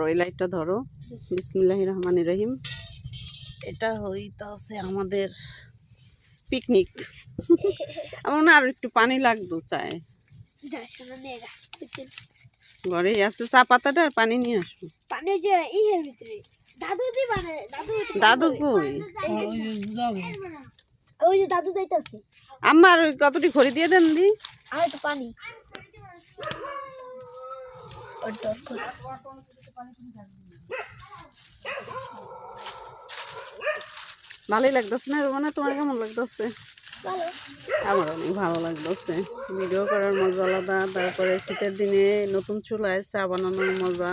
ধরো, এই লাইটটা ধরো। বিসমিল্লাহির রহমানির রহিম। এটা হইতাছে আমাদের পিকনিক। আমার না আর একটু পানি লাগতো চায়। ঘরে আছে চা পাতাটা, আর পানি নিয়ে আসবো। পানি যে ইয়ের ভিতরে দাদু দি মানে দাদু কই? ওই যে দাদু যাইতাছে। আমার কতটি খড়ি দিয়ে দেন দি। আর একটু পানি। ভালোই লাগতেছে না রোমানা? তোমার কেমন লাগতেছে? আমার অনেক ভালো লাগতেছে। ভিডিও করার মজা আলাদা। তারপরে শীতের দিনে নতুন চুলায় চা বানানোর মজা।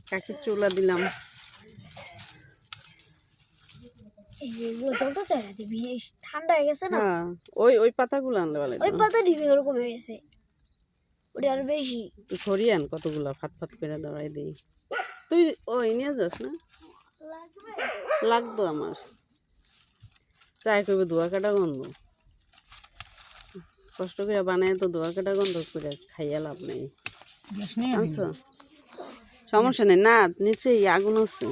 কাকির চুলা দিলাম। ঠান্ডা হয়ে গেছে না? ওই পাতাগুলো আনলে ভালো। ওই পাতা দিবি ওরকম হয়ে গেছে। ওটা আর বেশি খড়ি আন কতগুলো, ফাত ফাত করে দাঁড়াই দিই। তুই ওই নিয়ে যাস না? লাগতো আমার। চাই করবে ধোয়া কাটা গন্ধ। কষ্ট করে বানায় তো ধোয়া কাটা গন্ধ করে খাইয়া লাভ নেই। আচ্ছা সমস্যা নেই। না নিচে আগুন আছে,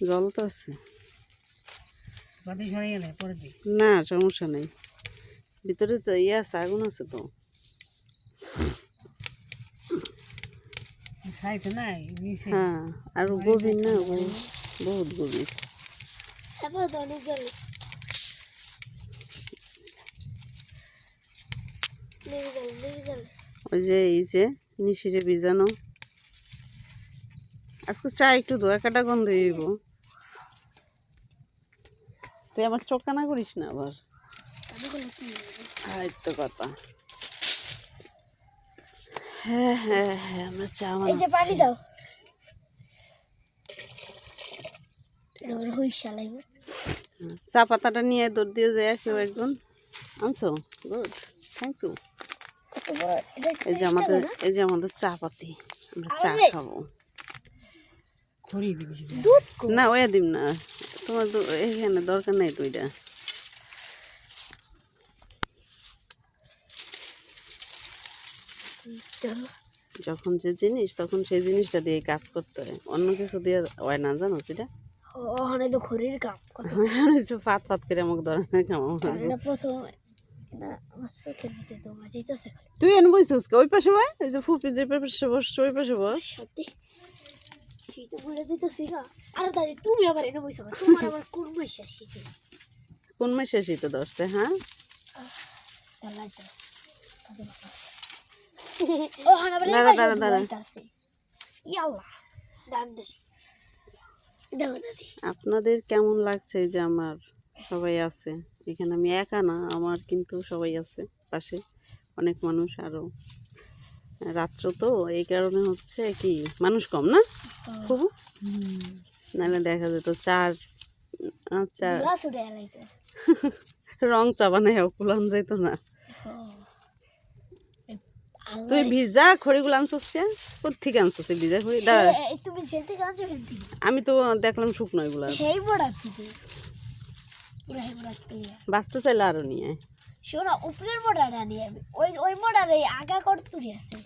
জল তো আছে। না সমস্যা নেই, ভিতরে তো ইয়ে আছে, আগুন আছে তো। হ্যাঁ আর গভীর না, বহুত গভীর। ওই যে এই যে নিশিরে ভিজানো। আজকে চা একটু ধোয়া কাটা গন্ধ হইব। তুই আমার চোখ কানা করিস না আবার। তো কথা। হ্যাঁ হ্যাঁ হ্যাঁ, আমরা চা পানি দাও। চা পাতাটা নিয়ে দৌড় দিয়ে যায় কেউ একজন। আনছো? Good, thank you. এই যে আমাদের চা পাতি, আমরা চা খাবো। না ওয়া দিম না, তোমার এখানে দরকার নেই তো। এটা যখন যে জিনিস তখন সেই জিনিসটা দিয়ে কাজ করতে হয়, অন্য কিছু দিয়ে হয় না, জানো সেটা। ফাত ফাত করে আমাকে ধরনের কাম। তুই এনে বসছিস ওই পাশে ভাই, এই যে ফুপি যে পাশে বসছে ওই পাশে বস। কোন মাসে শীতে ধরছে? হ্যাঁ দাঁড়া দাঁড়া দাঁড়া। আপনাদের কেমন লাগছে যে আমার সবাই আছে এখানে? আমি একা না, আমার কিন্তু সবাই আছে পাশে, অনেক মানুষ। আরো রাত্র তো, এই কারণে হচ্ছে কি মানুষ কম না খুব, নাহলে দেখা যেত চার রং চা বানাই কুলান যাইতো না। তুই ভিজা খড়িগুলো আনছিস কে? কোথেকে আনছিস ভিজা খড়ি? দাঁড়া, আমি তো দেখলাম শুকনো এগুলা। বাঁচতে চাইলে আরো নিয়ে শোনো, উপরের মোড়াটা নিয়ে ওই মোড়ার আগা কত দূরে আছে।